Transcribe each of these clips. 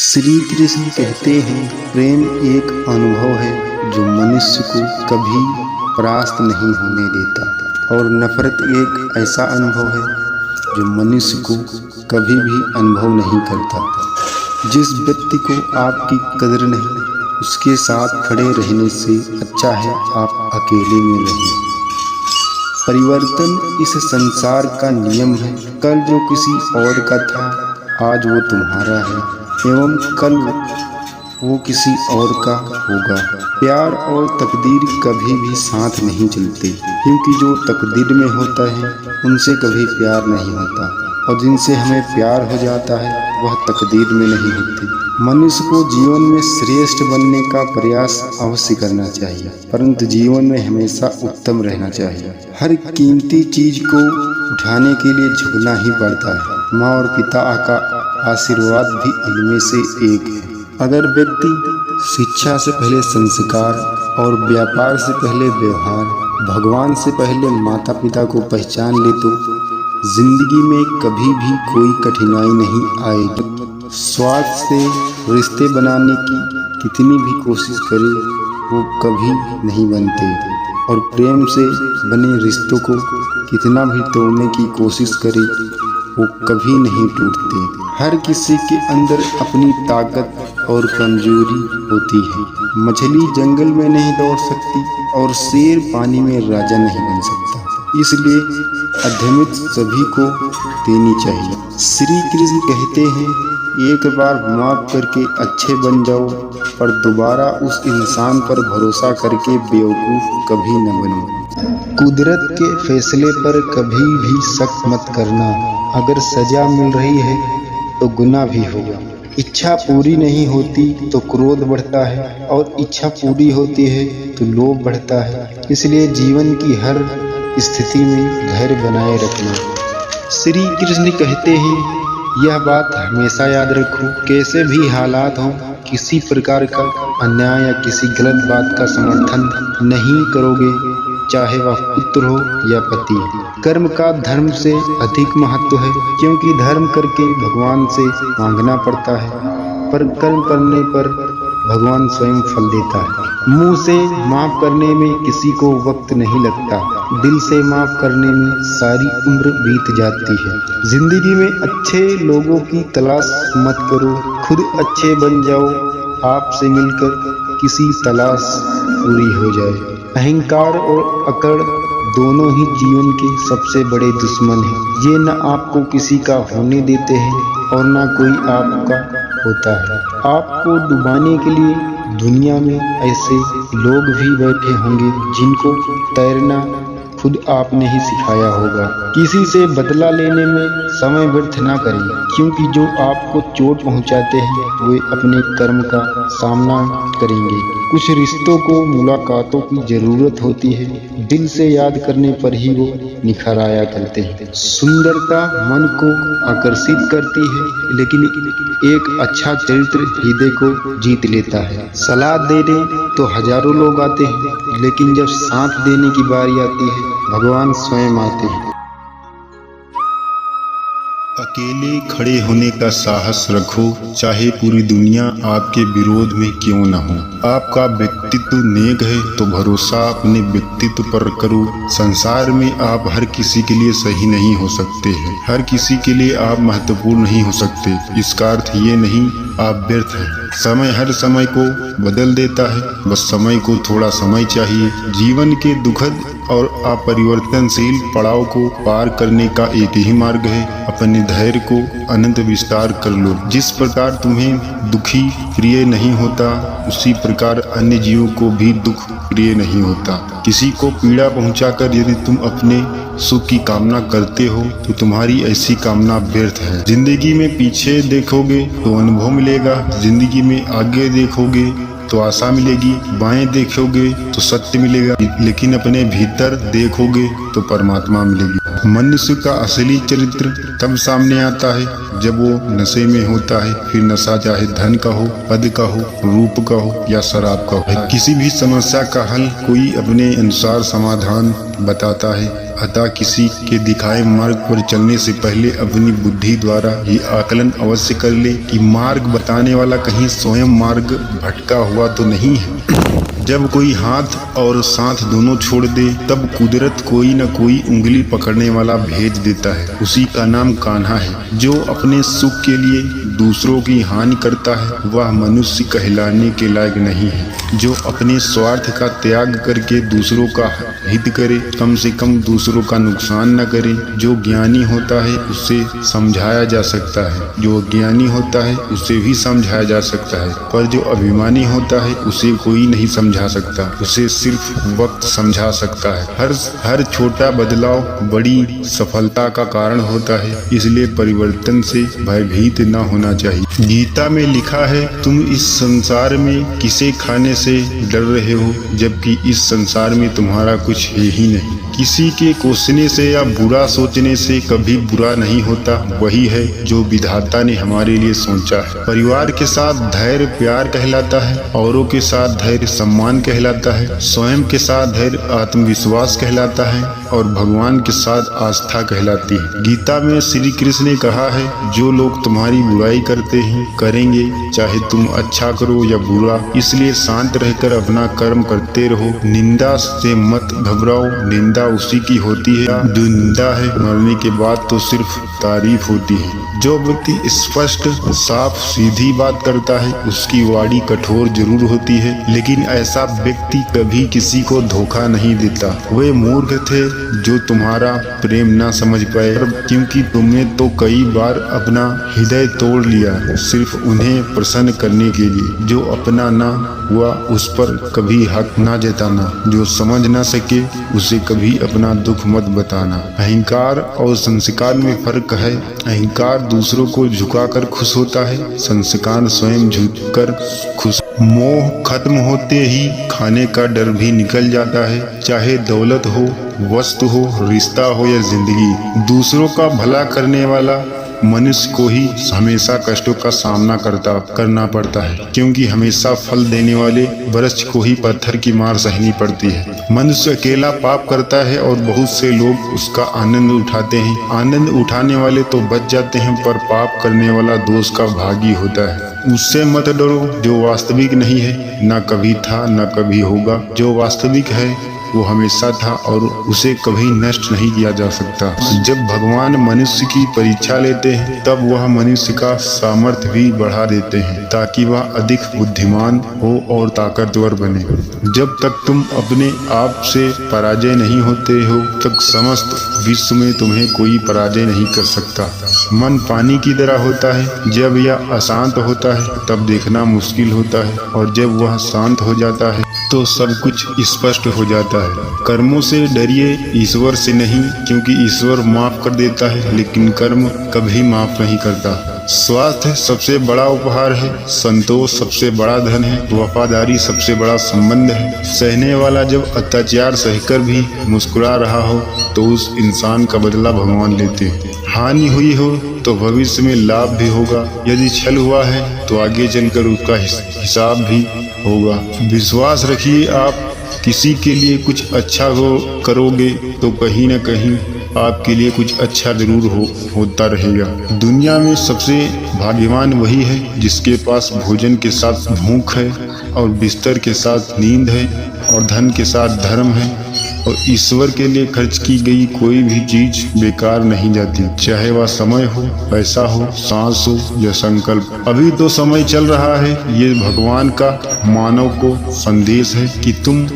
श्री कृष्ण कहते हैं, प्रेम एक अनुभव है जो मनुष्य को कभी परास्त नहीं होने देता, और नफरत एक ऐसा अनुभव है जो मनुष्य को कभी भी अनुभव नहीं करता। जिस व्यक्ति को आपकी कदर नहीं, उसके साथ खड़े रहने से अच्छा है आप अकेले में रहें। परिवर्तन इस संसार का नियम है। कल जो किसी और का था, आज वो तुम्हारा है, एवं कल वो किसी और का होगा। प्यार और तकदीर कभी भी साथ नहीं चलते, क्योंकि जो तकदीर में होता है उनसे कभी प्यार नहीं होता, और जिनसे हमें प्यार हो जाता है वह तकदीर में नहीं होती। मनुष्य को जीवन में श्रेष्ठ बनने का प्रयास अवश्य करना चाहिए, परंतु जीवन में हमेशा उत्तम रहना चाहिए। हर कीमती चीज को उठाने के लिए झुकना ही पड़ता है। माँ और पिता का आशीर्वाद भी इनमें से एक है। अगर व्यक्ति शिक्षा से पहले संस्कार और व्यापार से पहले व्यवहार, भगवान से पहले माता पिता को पहचान ले तो जिंदगी में कभी भी कोई कठिनाई नहीं आएगी। स्वार्थ से रिश्ते बनाने की कितनी भी कोशिश करे वो कभी नहीं बनते, और प्रेम से बने रिश्तों को कितना भी तोड़ने की कोशिश करे वो कभी नहीं टूटते। हर किसी के अंदर अपनी ताकत और कमजोरी होती है। मछली जंगल में नहीं दौड़ सकती और शेर पानी में राजा नहीं बन सकता, इसलिए अधमित सभी को देनी चाहिए। श्री कृष्ण कहते हैं, एक बार माफ करके अच्छे बन जाओ, पर दोबारा उस इंसान पर भरोसा करके बेवकूफ़ कभी न बनो। कुदरत के फैसले पर कभी भी शक मत करना। अगर सजा मिल रही है तो गुनाह भी होगा। इच्छा पूरी नहीं होती तो क्रोध बढ़ता है, और इच्छा पूरी होती है तो लोभ बढ़ता है। इसलिए जीवन की हर स्थिति में धैर्य बनाए रखना। श्री कृष्ण कहते हैं, यह बात हमेशा याद रखो, कैसे भी हालात हों, किसी प्रकार का अन्याय या किसी गलत बात का समर्थन नहीं करोगे, चाहे वह पुत्र हो या पति। कर्म का धर्म से अधिक महत्व है, क्योंकि धर्म करके भगवान से मांगना पड़ता है, पर कर्म करने पर भगवान स्वयं फल देता है। मुंह से माफ करने में किसी को वक्त नहीं लगता, दिल से माफ करने में सारी उम्र बीत जाती है। जिंदगी में अच्छे लोगों की तलाश मत करो, खुद अच्छे बन जाओ। आपसे मिलकर किसी तलाश पूरी हो जाए। अहंकार और अकड़ दोनों ही जीवन के सबसे बड़े दुश्मन हैं। ये न आपको किसी का होने देते हैं और न कोई आपका होता है। आपको डुबाने के लिए दुनिया में ऐसे लोग भी बैठे होंगे जिनको तैरना खुद आपने ही सिखाया होगा। किसी से बदला लेने में समय व्यर्थ ना करें, क्योंकि जो आपको चोट पहुंचाते हैं वे अपने कर्म का सामना करेंगे। कुछ रिश्तों को मुलाकातों की जरूरत होती है, दिल से याद करने पर ही वो निखर आया करते हैं। सुंदरता मन को आकर्षित करती है, लेकिन एक अच्छा चरित्र हृदय को जीत लेता है। सलाह देने तो हजारों लोग आते हैं, लेकिन जब साथ देने की बारी आती है भगवान स्वयं आते हैं। अकेले खड़े होने का साहस रखो, चाहे पूरी दुनिया आपके विरोध में क्यों न हो। आपका व्यक्तित्व नेक है तो भरोसा अपने व्यक्तित्व पर करो। संसार में आप हर किसी के लिए सही नहीं हो सकते हैं, हर किसी के लिए आप महत्वपूर्ण नहीं हो सकते। इसका अर्थ ये नहीं आप व्यर्थ हैं। समय हर समय को बदल देता है, बस समय को थोड़ा समय चाहिए। जीवन के दुखद और अपरिवर्तनशील पड़ाव को पार करने का एक ही मार्ग है, अपने धैर्य को अनंत विस्तार कर लो। जिस प्रकार तुम्हें दुखी प्रिय नहीं होता, उसी प्रकार अन्य जीवों को भी दुख प्रिय नहीं होता। किसी को पीड़ा पहुंचाकर यदि तुम अपने सुख की कामना करते हो तो तुम्हारी ऐसी कामना व्यर्थ है। जिंदगी में पीछे देखोगे तो अनुभव मिलेगा, जिंदगी में आगे देखोगे तो आशा मिलेगी, बाएं देखोगे तो सत्य मिलेगा, लेकिन अपने भीतर देखोगे तो परमात्मा मिलेगी। मनुष्य का असली चरित्र तब सामने आता है जब वो नशे में होता है। फिर नशा चाहे धन का हो, पद का हो, रूप का हो या शराब का हो। किसी भी समस्या का हल कोई अपने अनुसार समाधान बताता है, अतः किसी के दिखाए मार्ग पर चलने से पहले अपनी बुद्धि द्वारा ये आकलन अवश्य कर ले कि मार्ग बताने वाला कहीं स्वयं मार्ग भटका हुआ तो नहीं है। जब कोई हाथ और सांस दोनों छोड़ दे तब कुदरत कोई न कोई उंगली पकड़ने वाला भेज देता है। उसी का नाम कान्हा है। जो अपने सुख के लिए दूसरों की हानि करता है वह मनुष्य कहलाने के लायक नहीं है। जो अपने स्वार्थ का त्याग करके दूसरों का हित करे, कम से कम दूसरों का नुकसान न करे। जो ज्ञानी होता है उसे समझाया जा सकता है, जो अज्ञानी होता है उसे भी समझाया जा सकता है, पर जो अभिमानी होता है उसे कोई नहीं समझा सकता। उसे सिर्फ वक्त समझा सकता है। हर छोटा बदलाव बड़ी सफलता का कारण होता है, इसलिए परिवर्तन से भयभीत न होना चाहिए। गीता में लिखा है, तुम इस संसार में किसे खाने से डर रहे हो, जबकि इस संसार में तुम्हारा कुछ है ही नहीं। किसी के कोसने से या बुरा सोचने से कभी बुरा नहीं होता। वही है जो विधाता ने हमारे लिए सोचा है। परिवार के साथ धैर्य प्यार कहलाता है, औरों के साथ धैर्य सम्मान कहलाता है, स्वयं के साथ धैर्य आत्मविश्वास कहलाता है और भगवान के साथ आस्था कहलाती है। गीता में श्री कृष्ण ने कहा है, जो लोग तुम्हारी बुराई करते हैं करेंगे, चाहे तुम अच्छा करो या बुरा, इसलिए शांत रहकर अपना कर्म करते रहो। निंदा से मत घबराओ, निंदा उसी की होती है जो निंदा है। मरने के बाद तो सिर्फ तारीफ होती है। जो व्यक्ति स्पष्ट साफ सीधी बात करता है उसकी वाणी कठोर जरूर होती है, लेकिन ऐसा व्यक्ति कभी किसी को धोखा नहीं देता। वे मूर्ख थे जो तुम्हारा प्रेम न समझ पाए, क्योंकि तुमने तो कई बार अपना हृदय तोड़ लिया सिर्फ उन्हें प्रसन्न करने के लिए। जो अपना ना हुआ उस पर कभी हक ना जताना, जो समझ ना सके उसे कभी अपना दुख मत बताना। अहंकार और संस्कार में फर्क है। अहंकार दूसरों को झुकाकर खुश होता है, संस्कार स्वयं झुककर खुश। मोह खत्म होते ही खाने का डर भी निकल जाता है। चाहे दौलत हो, वस्तु हो, रिश्ता हो या जिंदगी, दूसरों का भला करने वाला मनुष्य को ही हमेशा कष्टों का सामना करना पड़ता है, क्योंकि हमेशा फल देने वाले वृक्ष को ही पत्थर की मार सहनी पड़ती है। मनुष्य अकेला पाप करता है और बहुत से लोग उसका आनंद उठाते हैं। आनंद उठाने वाले तो बच जाते हैं, पर पाप करने वाला दोष का भागी होता है। उससे मत डरो जो वास्तविक नहीं है, न कभी था न कभी होगा। जो वास्तविक है वो हमेशा था और उसे कभी नष्ट नहीं किया जा सकता। जब भगवान मनुष्य की परीक्षा लेते हैं तब वह मनुष्य का सामर्थ्य भी बढ़ा देते हैं, ताकि वह अधिक बुद्धिमान हो और ताकतवर बने। जब तक तुम अपने आप से पराजय नहीं होते हो तक समस्त विश्व में तुम्हें कोई पराजय नहीं कर सकता। मन पानी की तरह होता है, जब यह अशांत होता है तब देखना मुश्किल होता है, और जब वह शांत हो जाता है तो सब कुछ स्पष्ट हो जाता है। कर्मों से डरिए, ईश्वर से नहीं, क्योंकि ईश्वर माफ कर देता है लेकिन कर्म कभी माफ नहीं करता। स्वास्थ्य सबसे बड़ा उपहार है, संतोष सबसे बड़ा धन है, वफादारी सबसे बड़ा संबंध है। सहने वाला जब अत्याचार सहकर भी मुस्कुरा रहा हो तो उस इंसान का बदला भगवान लेते हैं। हानि हुई हो तो भविष्य में लाभ भी होगा। यदि छल हुआ है तो आगे चलकर उसका हिसाब भी होगा। विश्वास रखिए, आप किसी के लिए कुछ अच्छा करोगे तो कहीं न कहीं आपके लिए कुछ अच्छा जरूर होता रहेगा। दुनिया में सबसे भाग्यवान वही है जिसके पास भोजन के साथ भूख है और बिस्तर के साथ नींद है और धन के साथ धर्म है, और ईश्वर के लिए खर्च की गई कोई भी चीज बेकार नहीं जाती, चाहे वह समय हो, पैसा हो, सांस हो या संकल्प। अभी तो समय चल रहा है। ये भगवान का मानव को संदेश है कि तुम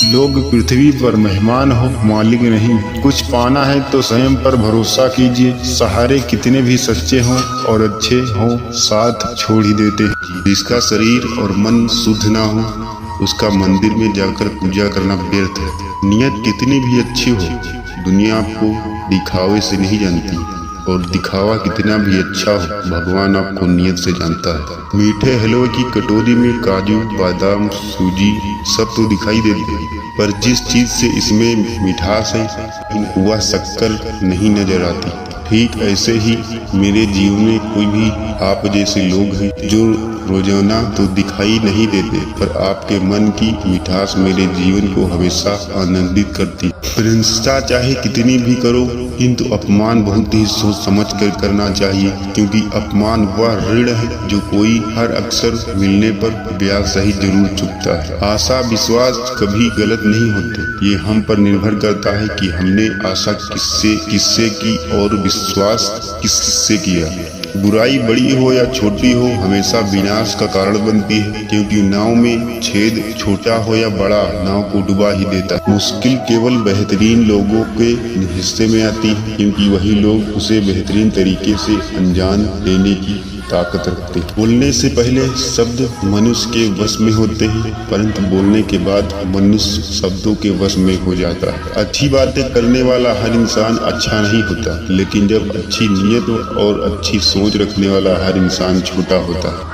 लोग पृथ्वी पर मेहमान हो, मालिक नहीं। कुछ पाना है तो स्वयं पर भरोसा कीजिए। सहारे कितने भी सच्चे हों और अच्छे हों, साथ छोड़ ही देते हैं। जिसका शरीर और मन शुद्ध ना हो उसका मंदिर में जाकर पूजा करना व्यर्थ है। नियत कितनी भी अच्छी हो, दुनिया आपको दिखावे से नहीं जानती, और दिखावा कितना भी अच्छा हो, भगवान आपको नियत से जानता है। मीठे हलवे की कटोरी में काजू, बादाम, सूजी सब तो दिखाई देते हैं, पर जिस चीज से इसमें मिठास है वह शक्कर नहीं नजर आती। ठीक ऐसे ही मेरे जीवन में कोई भी आप जैसे लोग हैं जो रोजाना तो दिखाई नहीं देते, पर आपके मन की मिठास मेरे जीवन को हमेशा आनंदित करती। प्रशंसा चाहे कितनी भी करो, किंतु अपमान बहुत ही सोच समझ कर करना चाहिए, क्योंकि अपमान वह ऋण है जो कोई हर अक्सर मिलने पर ब्याज सहित जरूर चुकता है। आशा विश्वास कभी गलत नहीं होते, ये हम पर निर्भर करता है कि हमने आशा किससे की और विश्वास किससे किया। बुराई बड़ी हो या छोटी हो हमेशा विनाश का कारण बनती है, क्योंकि नाव में छेद छोटा हो या बड़ा नाव को डुबा ही देता है। मुश्किल केवल बेहतरीन लोगों के हिस्से में आती है, क्योंकि वही लोग उसे बेहतरीन तरीके से अंजाम देने की ताकत रखते हैं। बोलने से पहले शब्द मनुष्य के वश में होते हैं, परंतु बोलने के बाद मनुष्य शब्दों के वश में हो जाता है। अच्छी बातें करने वाला हर इंसान अच्छा नहीं होता, लेकिन जब अच्छी नीयत और अच्छी सोच रखने वाला हर इंसान छोटा होता है।